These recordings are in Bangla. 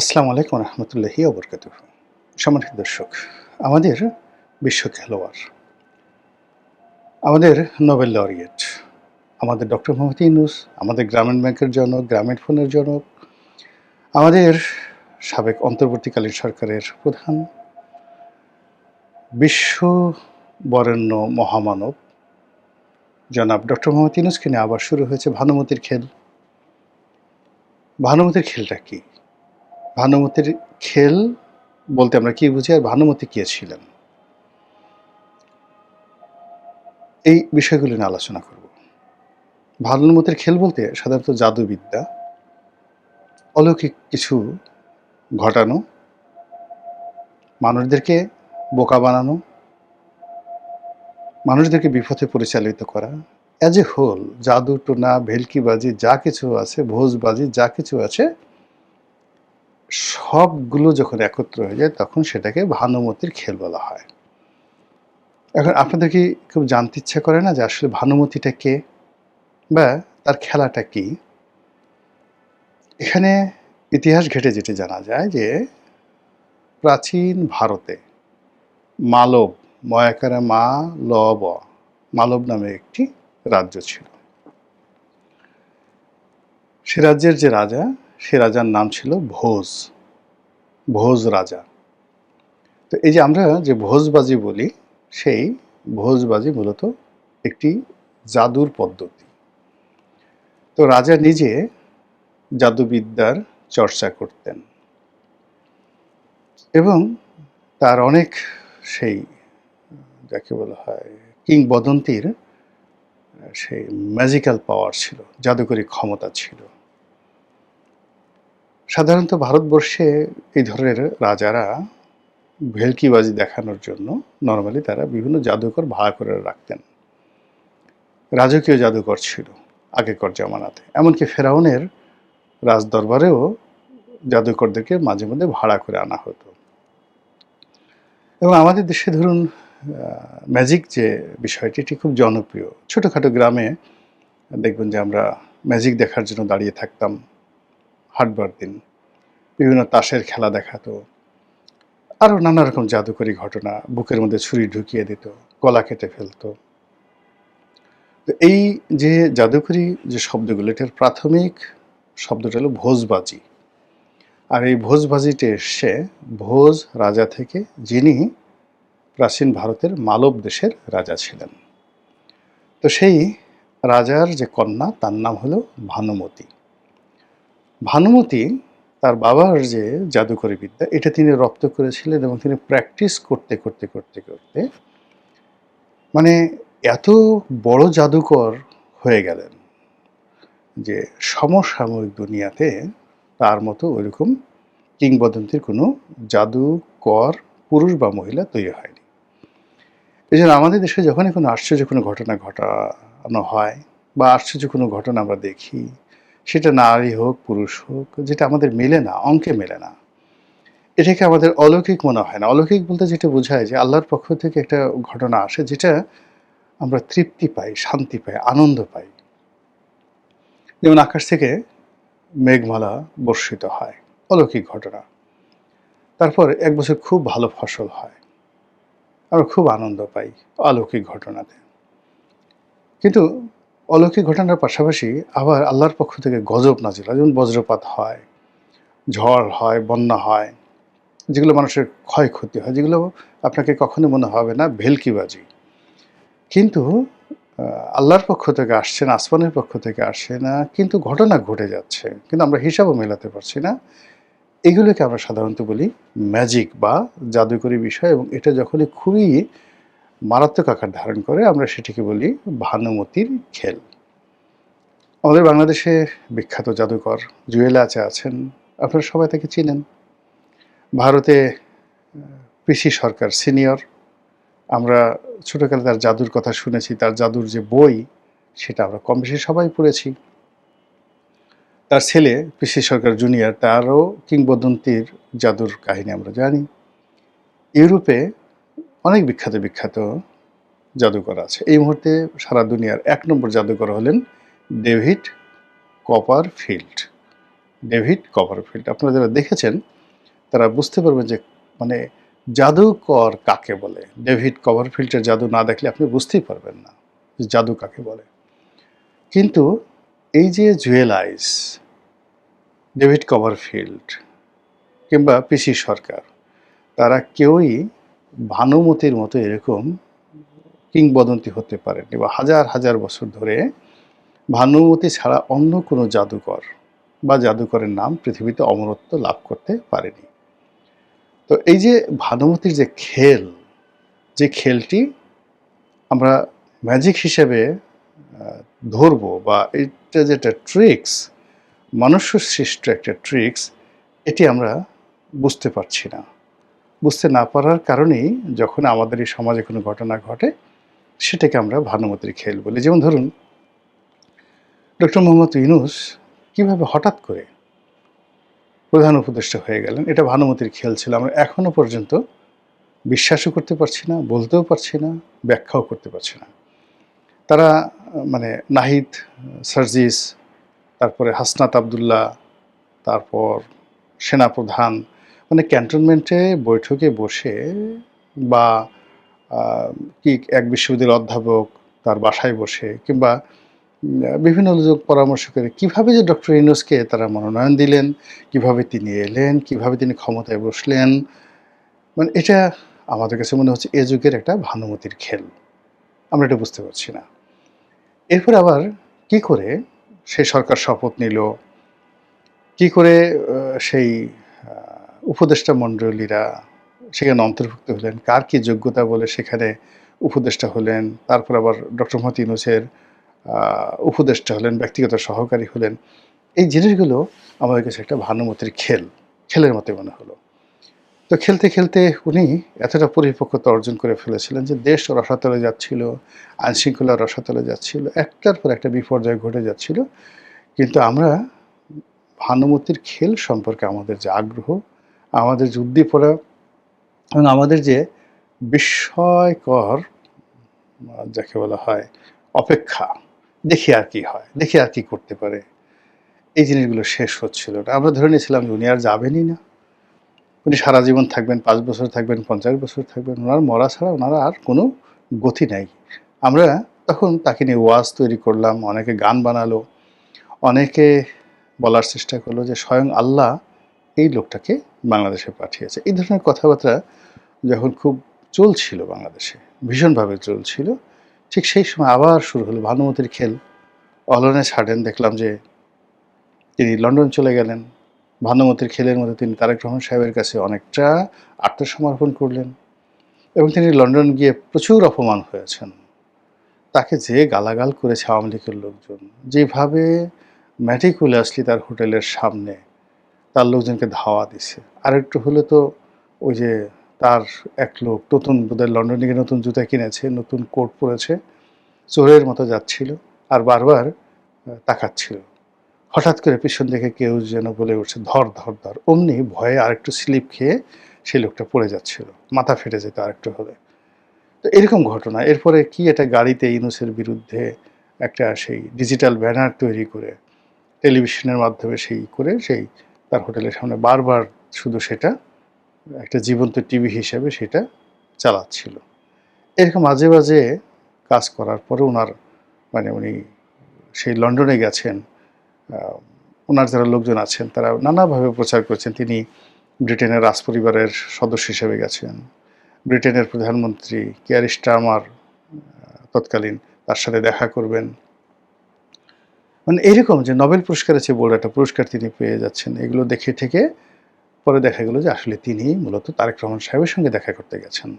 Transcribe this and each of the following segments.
আসসালামু আলাইকুম রহমতুল্লাহি ওবরকাতুহ। সম্মানিত দর্শক, আমাদের বিশ্ব খেলোয়াড়, আমাদের নোবেল লরিয়েট, আমাদের ডক্টর মোহাম্মদ ইউনূস, আমাদের গ্রামীণ ব্যাংকের জনক, গ্রামীণ ফোনের জনক, আমাদের সাবেক অন্তর্বর্তীকালীন সরকারের প্রধান, বিশ্ব বরেণ্য মহামানব জনাব ডক্টর মোহাম্মদ ইউনূসকে নিয়ে আবার শুরু হয়েছে ভানুমতির খেল। ভানুমতির খেলটা কি? ভানুমতির খেল বলতে আমরা কি বুঝি, আর ভানুমতি কে ছিলেন? এই বিষয়গুলো নিয়ে আলোচনা করব। ভানুমতির খেল বলতে সাধারণত জাদুবিদ্যা, অলৌকিক কিছু ঘটানো, মানুষদেরকে বোকা বানানো, মানুষদেরকে বিপথে পরিচালিত করা, অ্যাজ এ হোল জাদু টোনা ভেলকিবাজি যা কিছু আছে, ভোজবাজি যা কিছু আছে, সবগুলো যখন একত্র হয়ে যায় তখন সেটাকে ভানুমতির খেল বলা হয়। এখন আপনাদের কি খুব জানতে ইচ্ছা করে না যে আসলে ভানুমতিটা কে বা তার খেলাটা কি? এখানে ইতিহাস ঘেঁটে যেটি জানা যায় যে প্রাচীন ভারতে মালব, ময়াকারে মা ল ব, মালব নামে একটি রাজ্য ছিল। সে রাজ্যের যে রাজা, সে রাজার নাম ছিল ভোজ, ভোজ রাজা। তো এই যে আমরা যে ভোজবাজি বলি, সেই ভোজবাজি মূলত একটি জাদুর পদ্ধতি। তো রাজা নিজে জাদুবিদ্যার চর্চা করতেন এবং তার অনেক সেই যাকে বলা হয় কিংবদন্তির সেই ম্যাজিক্যাল পাওয়ার ছিল, জাদুকরী ক্ষমতা ছিল। সাধারণত ভারতবর্ষে এই ধরনের রাজারা ভেলকিবাজি দেখানোর জন্য নরমালি তারা বিভিন্ন জাদুকর ভাড়া করে রাখতেন। রাজকীয় জাদুকর ছিল আগেকার জামানাতে, এমনকি ফেরাউনের রাজদরবারেও জাদুকরদেরকে মাঝে মধ্যে ভাড়া করে আনা হতো। এবং আমাদের দেশে ধরুন ম্যাজিক যে বিষয়টি, এটি খুব জনপ্রিয়। ছোটোখাটো গ্রামে দেখবেন যে আমরা ম্যাজিক দেখার জন্য দাঁড়িয়ে থাকতাম হাটবার দিন। বিভিন্ন তাসের খেলা দেখাতো, আরও নানা রকম জাদুকরী ঘটনা, বুকের মধ্যে ছুরি ঢুকিয়ে দিত, গলা কেটে ফেলতো। তো এই যে জাদুকরী যে শব্দগুলো, এটার প্রাথমিক শব্দটা হলো ভোজবাজি। আর এই ভোজবাজিটা এসছে ভোজ রাজা থেকে, যিনি প্রাচীন ভারতের মালব দেশের রাজা ছিলেন। তো সেই রাজার যে কন্যা, তার নাম হলো ভানুমতি। ভানুমতি তার বাবার যে জাদুকরী বিদ্যা, এটা তিনি রপ্ত করেছিলেন এবং তিনি প্র্যাকটিস করতে করতে করতে করতে মানে এত বড় জাদুকর হয়ে গেলেন যে সমসাময়িক দুনিয়াতে তার মতো ওইরকম কিংবদন্তির কোনো জাদুকর পুরুষ বা মহিলা তৈরি হয়নি। এই জন্য আমাদের দেশে যখনই কোনো আশ্চর্য কোনো ঘটনা ঘটানো হয় বা আশ্চর্য কোনো ঘটনা আমরা দেখি, সেটা নারী হোক পুরুষ হোক, যেটা আমাদের মেলে না, অঙ্কে মেলে না, এটাকে আমাদের অলৌকিক মনে হয় না। অলৌকিক বলতে যেটা বোঝায় যে আল্লাহর পক্ষ থেকে একটা ঘটনা আসে, যেটা আমরা তৃপ্তি পাই, শান্তি পাই, আনন্দ পাই। যেমন আকাশ থেকে মেঘমালা বর্ষিত হয়, অলৌকিক ঘটনা। তারপর এক বছর খুব ভালো ফসল হয়, আমরা খুব আনন্দ পাই অলৌকিক ঘটনাতে। কিন্তু অলৌকিক ঘটনার পাশাপাশি আবার আল্লাহর পক্ষ থেকে গজব নাজিল হয়, যেমন বজ্রপাত হয়, ঝড় হয়, বন্যা হয়, যেগুলো মানুষের ক্ষয়ক্ষতি হয়, যেগুলো আপনাকে কখনো মনে হবে না ভেলকিবাজি। কিন্তু আল্লাহর পক্ষ থেকে আসছে না, আসমানের পক্ষ থেকে আসছে না, কিন্তু ঘটনা ঘটে যাচ্ছে, কিন্তু আমরা হিসাবও মেলাতে পারছি না। এগুলোকে আমরা সাধারণত বলি ম্যাজিক বা জাদুকরী বিষয়, এবং এটা যখনই খুবই মারাত্মক আকার ধারণ করে আমরা সেটিকে বলি ভানুমতির খেল। আমাদের বাংলাদেশে বিখ্যাত জাদুকর জুয়েল আচা আছেন, আপনারা সবাই তাকে চিনেন। ভারতে পিসি সরকার সিনিয়র, আমরা ছোটোকালে তার জাদুর কথা শুনেছি, তার জাদুর যে বই সেটা আমরা কম বেশি সবাই পড়েছি। তার ছেলে পিসি সরকার জুনিয়র, তারও কিংবদন্তির জাদুর কাহিনী আমরা জানি। ইউরোপে অনেক বিখ্যাত বিখ্যাত জাদুকর আছে। এই মুহূর্তে সারা দুনিয়ার ১ নম্বর জাদুকর হলেন ডেভিড কপারফিল্ড। David Copperfield. আপনারা যারা দেখেছেন তারা বুঝতে পারবেন যে মানে জাদুকর কাকে বলে। ডেভিড কপারফিল্ডের জাদু না দেখলে আপনি বুঝতেই পারবেন না যে জাদু কাকে বলে। কিন্তু এই যে জুয়েল আইস, ডেভিড কপারফিল্ড কিংবা পিসি সরকার, তারা কেউই ভানুমতির মতো এরকম কিংবদন্তি হতে পারেনি, বা হাজার হাজার বছর ধরে ভানুমতি ছাড়া অন্য কোনো জাদুকর বা জাদুকরের নাম পৃথিবীতে অমরত্ব লাভ করতে পারেনি। তো এই যে ভানুমতির যে খেল, যে খেলটি আমরা ম্যাজিক হিসেবে ধরবো, বা এটা যেটা ট্রিক্স, মনুষ্য সৃষ্ট একটা ট্রিক্স, এটি আমরা বুঝতে পারছি না। বুঝতে না পারার কারণেই যখন আমাদের এই সমাজে কোনো ঘটনা ঘটে, সেটাকে আমরা ভানুমতির খেল বলি। যেমন ধরুন, ডক্টর মোহাম্মদ ইউনূস কীভাবে হঠাৎ করে প্রধান উপদেষ্টা হয়ে গেলেন, এটা ভানুমতির খেল ছিল। আমরা এখনো পর্যন্ত বিশ্বাসও করতে পারছি না, বলতেও পারছি না, ব্যাখ্যাও করতে পারছি না। তারা মানে নাহিদ সার্জিস, তারপরে হাসনাত আবদুল্লাহ, তারপর সেনাপ্রধান, মানে ক্যান্টনমেন্টে বৈঠকে বসে, বা কি এক বিশ্ববিদ্যালয়ের অধ্যাপক তার বাসায় বসে, কিংবা বিভিন্ন লোক পরামর্শ করে কীভাবে যে ডক্টর ইউনূসকে তারা মনোনয়ন দিলেন, কিভাবে তিনি এলেন, কিভাবে তিনি ক্ষমতায় বসলেন, মানে এটা আমাদের কাছে মনে হচ্ছে এ যুগের একটা ভানুমতির খেল। আমরা এটা বুঝতে পারছি না। এরপর আবার কি করে সেই সরকার শপথ নিল, কি করে সেই উপদেষ্টা মণ্ডলীরা সেখানে অন্তর্ভুক্ত হলেন, কার কি যোগ্যতা বলে সেখানে উপদেষ্টা হলেন, তারপর আবার ডক্টর মোহাম্মদ ইউনূসের উপদেষ্টা হলেন, ব্যক্তিগত সহকারী হলেন। এই জিনিসগুলো আমাদের কাছে একটা ভানুমতির খেলের মতো মনে হলো। তো খেলতে খেলতে উনি এতটা পরিপক্কতা অর্জন করে ফেলেছিলেন যে দেশ রসাতলে যাচ্ছিল, আইনশৃঙ্খলা রসাতলে যাচ্ছিল, একটার পর একটা বিপর্যয় ঘটে যাচ্ছিল। কিন্তু আমরা ভানুমতির খেল সম্পর্কে আমাদের যে আগ্রহ, আমাদের যে উদ্দীপনা, এবং আমাদের যে বিস্ময়কর যাকে বলা হয় অপেক্ষা, দেখি আর কি হয়, দেখি আর কি করতে পারে, এই জিনিসগুলো শেষ হচ্ছিল না। আমরা ধরে নিয়েছিলাম যে উনি আর যাবেনই না, উনি সারা জীবন থাকবেন, 5 বছর থাকবেন, 50 বছর থাকবেন, ওনার মরা ছাড়া ওনার আর কোনো গতি নাই। আমরা তখন তাকে নিয়ে ওয়াজ তৈরি করলাম, অনেকে গান বানালো, অনেকে বলার চেষ্টা করলো যে স্বয়ং আল্লাহ এই লোকটাকে বাংলাদেশে পাঠিয়েছে। এই ধরনের কথাবার্তা যখন খুব চলছিল বাংলাদেশে, ভীষণভাবে চলছিল, ঠিক সেই সময় আবার শুরু হলো ভানুমতির খেল। অল অন এ সাডেন দেখলাম যে তিনি লন্ডন চলে গেলেন। ভানুমতির খেলের মধ্যে তিনি তারেক রহমান সাহেবের কাছে অনেকটা আত্মসমর্পণ করলেন, এবং তিনি লন্ডন গিয়ে প্রচুর অপমান হয়েছেন। তাকে যে গালাগাল করেছে আওয়ামী লীগের লোকজন, যেভাবে ম্যাটিকুলাসলি তার হোটেলের সামনে তার লোকজনকে ধাওয়া দিছে। আরেকটু হলে তো ওই যে তার এক লোক নতুন বোধহয় লন্ডনে গিয়ে নতুন জুতা কিনেছে, নতুন কোট পরেছে, চোরের মতো যাচ্ছিল আর বারবার তাকাচ্ছিল। হঠাৎ করে পিছন থেকে কেউ যেন বলে উঠছে, ধর ধর ধর। অমনি ভয়ে আরেকটু স্লিপ খেয়ে সেই লোকটা পড়ে যাচ্ছিল, মাথা ফেটে যেত আরেকটু হলে। তো এরকম ঘটনা। এরপরে কি একটা গাড়িতে ইউনূসের বিরুদ্ধে একটা সেই ডিজিটাল ব্যানার তৈরি করে টেলিভিশনের মাধ্যমে সেই তার হোটেলের সামনে বারবার শুধু সেটা একটা জীবন্ত টিভি হিসেবে সেটা চালাচ্ছিল। এরকম মাঝে মাঝে কাজ করার পরে ওনার মানে উনি সেই লন্ডনে গেছেন, ওনার যারা লোকজন আছেন তারা নানাভাবে প্রচার করেছেন তিনি ব্রিটেনের রাজপরিবারের সদস্য হিসেবে গেছেন। ব্রিটেনের প্রধানমন্ত্রী কিয়ার স্টারমার তৎকালীন তার সাথে দেখা করবেন, মানে এরকম যে নোবেল পুরস্কারের চেয়ে বড় একটা পুরস্কার তিনি পেয়ে যাচ্ছেন। এগুলো দেখে থেকে পরে দেখা গেল যে আসলে তিনি মূলত তারেক রহমান সাহেবের সঙ্গে দেখা করতে গেছেন,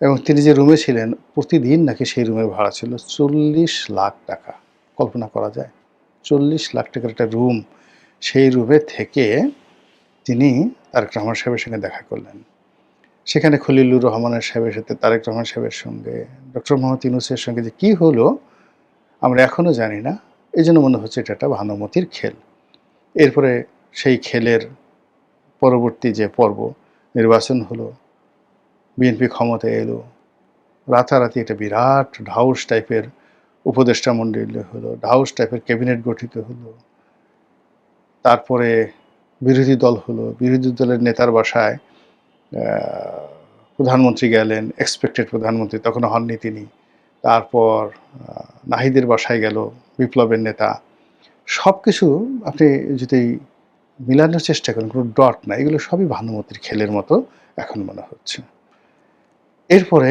এবং তিনি যে রুমে ছিলেন প্রতিদিন নাকি সেই রুমের ভাড়া ছিল 40 লাখ টাকা। কল্পনা করা যায়? 40 লাখ টাকার একটা রুম, সেই রুমে থেকে তিনি তারেক রহমান সাহেবের সঙ্গে দেখা করলেন। সেখানে খলিলুর রহমানের সাহেবের সাথে তারেক রহমান সাহেবের সঙ্গে ডক্টর মোহাম্মদ ইউনূসের সঙ্গে যে কী হলো আমরা এখনও জানি না। এই জন্য মনে হচ্ছে এটা একটা ভানুমতির খেল। এরপরে সেই খেলের পরবর্তী যে পর্ব, নির্বাচন হলো, বিএনপি ক্ষমতায় এলো, রাতারাতি একটা বিরাট ঢাউস টাইপের উপদেষ্টা মণ্ডলী হলো, ঢাউস টাইপের ক্যাবিনেট গঠিত হলো। তারপরে বিরোধী দল হলো, বিরোধী দলের নেতার বাসায় প্রধানমন্ত্রী গেলেন, এক্সপেক্টেড প্রধানমন্ত্রী, তখনও হননি তিনি। তারপর নাহিদের বাসায় গেল বিপ্লবের নেতা। সব কিছু আপনি যদি মিলানোর চেষ্টা করেন, কোনো ডট না, এগুলো সবই ভানুমতির খেলের মতো এখন মনে হচ্ছে। এরপরে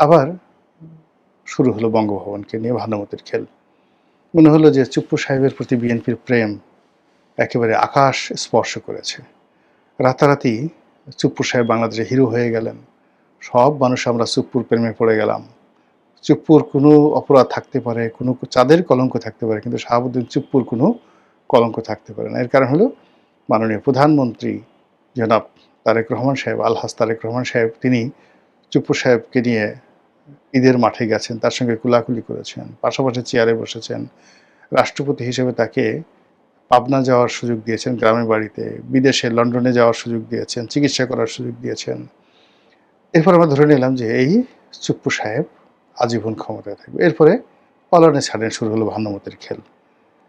আবার শুরু হলো বঙ্গভবনকে নিয়ে ভানুমতির খেল। মনে হলো যে চুপ্পু সাহেবের প্রতি বিএনপির প্রেম একেবারে আকাশ স্পর্শ করেছে। রাতারাতি চুপ্পু সাহেব বাংলাদেশে হিরো হয়ে গেলেন। সব মানুষ আমরা চুপ্পুর প্রেমে পড়ে গেলাম। চুপ্পুর কোনো অপরাধ থাকতে পারে, কোনো চাঁদের কলঙ্ক থাকতে পারে, কিন্তু শাহাবুদ্দিন চুপ্পুর কোনো কলঙ্ক থাকতে পারে না। এর কারণ হলো মাননীয় প্রধানমন্ত্রী জনাব তারেক রহমান সাহেব, আলহাজ তারেক রহমান সাহেব, তিনি চুপ্পু সাহেবকে নিয়ে ঈদের মাঠে গেছেন, তার সঙ্গে কুলাকুলি করেছেন, পাশাপাশি চেয়ারে বসেছেন। রাষ্ট্রপতি হিসেবে তাকে পাবনা যাওয়ার সুযোগ দিয়েছেন, গ্রামের বাড়িতে, বিদেশে লন্ডনে যাওয়ার সুযোগ দিয়েছেন, চিকিৎসা করার সুযোগ দিয়েছেন। এরপর আমরা ধরে নিলাম যে এই চুপ্পু সাহেব আজীবন ক্ষমতায় থাকবে। এরপরে পালনে ছাড়েন, শুরু হলো ভানুমতির খেল।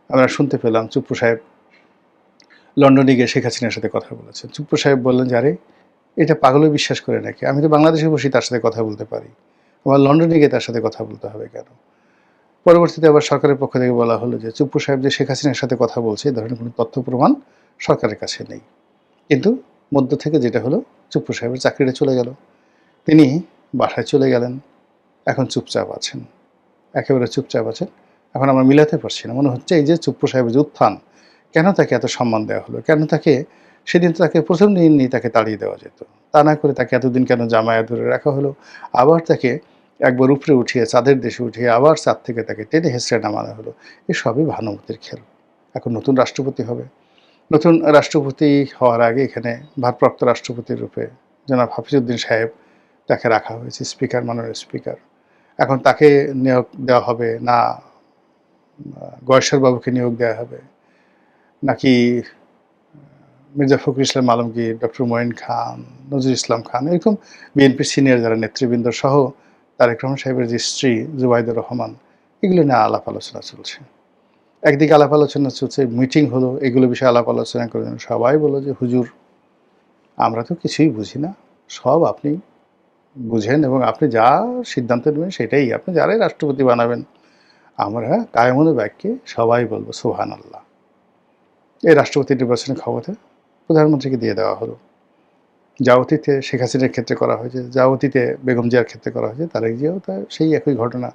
আমরা শুনতে পেলাম চুপ্পু সাহেব লন্ডনে গিয়ে শেখ হাসিনার সাথে কথা বলেছেন। চুপ্পু সাহেব বললেন যে, আরে এটা পাগলে বিশ্বাস করে নাকি, আমি তো বাংলাদেশে বসে তার সাথে কথা বলতে পারি, আমার লন্ডনে গিয়ে তার সাথে কথা বলতে হবে কেন? পরবর্তীতে আবার সরকারের পক্ষ থেকে বলা হলো যে চুপ্পু সাহেব যে শেখ হাসিনার সাথে কথা বলছে এই ধরনের কোনো তথ্য প্রমাণ সরকারের কাছে নেই। কিন্তু মধ্য থেকে যেটা হলো, চুপ্পু সাহেবের চাকরিটা চলে গেল, তিনি বাসায় চলে গেলেন, এখন চুপচাপ আছেন, একেবারে চুপচাপ আছেন। এখন আমরা মিলাতে পারছি না, মনে হচ্ছে এই যে চুপ্পু সাহেবের যে উত্থান, কেন তাকে এত সম্মান দেওয়া হলো, কেন তাকে সেদিন তাকে প্রথম দিনই তাকে তাড়িয়ে দেওয়া যেত, তা না করে তাকে এতদিন কেন জামায়াত ধরে রাখা হলো, আবার তাকে একবার উপরে উঠিয়ে চাঁদের দেশে উঠিয়ে আবার চাঁদ থেকে তাকে টেনে হেসড়ে নামানো হলো। এসবই ভানুমতির খেল। এখন নতুন রাষ্ট্রপতি হবে, নতুন রাষ্ট্রপতি হওয়ার আগে এখানে ভারপ্রাপ্ত রাষ্ট্রপতির রূপে জনাব হাফিজউদ্দিন সাহেব তাকে রাখা হয়েছে, স্পিকার, মাননীয় স্পিকার। এখন তাকে নিয়োগ দেওয়া হবে না গয়েশ্বর বাবুকে নিয়োগ দেওয়া হবে, নাকি মির্জা ফখরুল ইসলাম আলমগীর, ডক্টর মঈন খান, নজরুল ইসলাম খান, এরকম বিএনপির সিনিয়র যারা নেতৃবৃন্দ সহ তারেক রহমান সাহেবের যে স্ত্রী জুবাইদুর রহমান, এগুলো নিয়ে আলাপ আলোচনা চলছে। একদিকে আলাপ আলোচনা চলছে, মিটিং হলো, এগুলো বিষয়ে আলাপ আলোচনা করে সবাই বলল যে হুজুর আমরা তো কিছুই বুঝি না, সব আপনি বুঝেন এবং আপনি যা সিদ্ধান্ত নেবেন সেটাই, আপনি যারাই রাষ্ট্রপতি বানাবেন আমরা কায়েমুল বাক্যে সবাই বলবো সুবহানাল্লাহ। এই রাষ্ট্রপতি নির্বাচনের ক্ষমতা প্রধানমন্ত্রীকে দিয়ে দেওয়া হলো। যা অতীতে শেখ হাসিনার ক্ষেত্রে করা হয়েছে, যা অতীতে বেগম জিয়ার ক্ষেত্রে করা হয়েছে, তারেক জিয়াও তা সেই একই ঘটনা।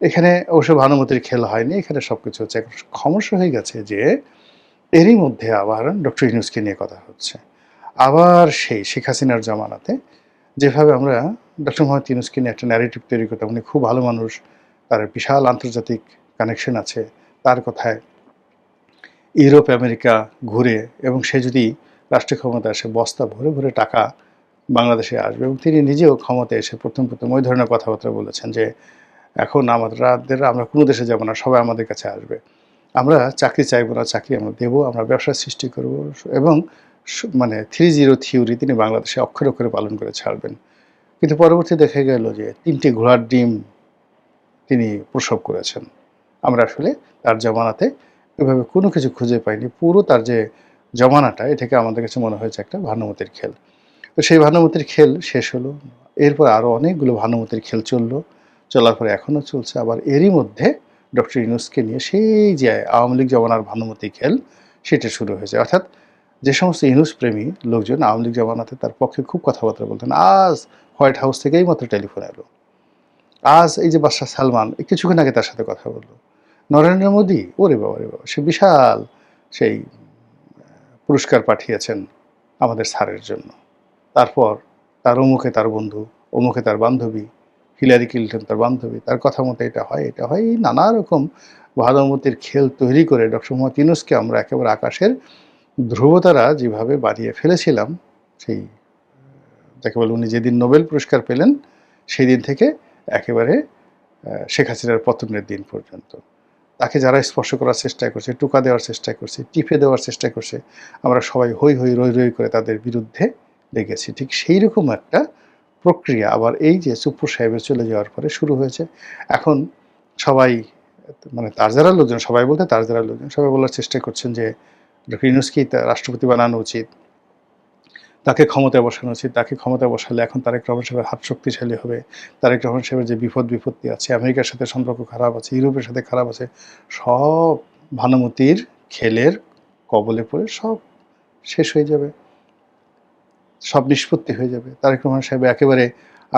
এখানে অবশ্য ভানুমতির খেল হয়নি, এখানে সব কিছু হচ্ছে। সমস্যা হয়ে গেছে যে এরই মধ্যে আবার ডক্টর ইউনূসকে নিয়ে কথা হচ্ছে, আবার সেই শেখ হাসিনার জমানাতে যেভাবে আমরা ডক্টর মোহাম্মদ ইউনূসকে নিয়ে একটা ন্যারেটিভ তৈরি করতাম, উনি খুব ভালো মানুষ, তার বিশাল আন্তর্জাতিক কানেকশন আছে, তার কথায় ইউরোপ আমেরিকা ঘুরে এবং সে যদি রাষ্ট্রীয় ক্ষমতা আসে বস্তা ভরে ভরে টাকা বাংলাদেশে আসবে, এবং তিনি নিজেও ক্ষমতায় এসে প্রথম ওই ধরনের কথাবার্তা বলেছেন যে এখন আমরা কোনো দেশে যাব না, সবাই আমাদের কাছে আসবে, আমরা চাকরি চাইবো না, চাকরি আমরা দেবো, আমরা ব্যবসার সৃষ্টি করব, এবং মানে 3-0 থিওরি তিনি বাংলাদেশে অক্ষরে অক্ষরে পালন করে ছাড়বেন। কিন্তু পরবর্তী দেখা গেল যে 3টে ঘোড়ার ডিম তিনি প্রসব করেছেন। আমরা আসলে তার জমানাতে এভাবে কোনো কিছু খুঁজে পাইনি। পুরো তার যে জমানাটা, এ থেকে আমাদের কাছে মনে হয়েছে একটা ভানুমতির খেল। তো সেই ভানুমতির খেল শেষ হলো, এরপর আরও অনেকগুলো ভানুমতির খেল চললো, চলার পরে এখনও চলছে। আবার এরই মধ্যে ডক্টর ইউনূসকে নিয়ে সেই যে আওয়ামী লীগ জমানার ভানুমতি খেল সেটা শুরু হয়েছে। অর্থাৎ যে সমস্ত ইউনূস প্রেমী লোকজন আওয়ামী লীগ জমানাতে তার পক্ষে খুব কথাবার্তা বলতেন, আজ হোয়াইট হাউস থেকেই মাত্র টেলিফোন এলো, আজ এই যে বাদশাহ সালমান কিছুক্ষণ আগে তার সাথে কথা বললো, নরেন্দ্র মোদী ওরে বাবা রে বাবা, সে বিশাল সেই পুরস্কার পাঠিয়েছেন আমাদের স্যারের জন্য। তারপর তার অমুকে তার বন্ধু, অমুকে তার বান্ধবী, হিলারি ক্লিন্টন তার বান্ধবী, তার কথা মতো এটা হয় এটা হয়, এই নানা রকম ভানুমতির খেল তৈরি করে ডক্টর মোহাম্মদ ইউনূসকে আমরা একেবারে আকাশের ধ্রুবতারা যেভাবে বাড়িয়ে ফেলেছিলাম, সেই যাকে বলে উনি যেদিন নোবেল পুরস্কার পেলেন সেই দিন থেকে একেবারে শেখ হাসিনার পতনের দিন পর্যন্ত তাকে যারা স্পর্শ করার চেষ্টা করছে, টোকা দেওয়ার চেষ্টা করছে, টিপে দেওয়ার চেষ্টা করছে, আমরা সবাই হই হই রই রই করে তাদের বিরুদ্ধে লেগেছি। ঠিক সেই রকম একটা প্রক্রিয়া আবার এই যে চুপ্পু সাহেবের চলে যাওয়ার পরে শুরু হয়েছে। এখন সবাই মানে তার যারা লোকজন, সবাই বলতে তার যারা লোকজন, সবাই বলার চেষ্টা করছেন যে ডক্টর ইউনূসকেই রাষ্ট্রপতি বানানো উচিত, তাকে ক্ষমতায় বসানো উচিত। তাকে ক্ষমতায় বসালে এখন তারেক রহমান সাহেবের হাত শক্তিশালী হবে। তারেক রহমান সাহেবের যে বিপত্তি আছে, আমেরিকার সাথে সম্পর্ক খারাপ আছে, ইউরোপের সাথে খারাপ আছে, সব ভানুমতির খেলের কবলে পড়ে সব শেষ হয়ে যাবে, সব নিষ্পত্তি হয়ে যাবে। তারেক রহমান সাহেব একেবারে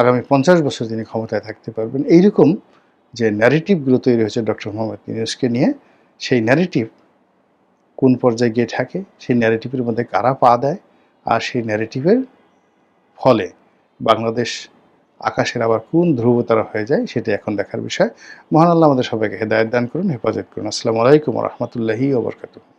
আগামী 50 বছর তিনি ক্ষমতায় থাকতে পারবেন। এইরকম যে ন্যারেটিভগুলো তৈরি হয়েছে ডক্টর মোহাম্মদ ইউনূসকে নিয়ে, সেই ন্যারেটিভ কোন পর্যায়ে গিয়ে ঠেকে, সেই ন্যারেটিভের মধ্যে কারা পা দেয়, আর সেই ন্যারেটিভের ফলে বাংলাদেশ আকাশের আবার কোন ধ্রুবতারা হয়ে যায়, সেটা এখন দেখার বিষয়। মহান আল্লাহ আমাদের সবাইকে হেদায়েত দান করুন, হেফাজত করুন। আসসালামু আলাইকুম ওয়া রাহমাতুল্লাহি ওয়া বারাকাতুহু।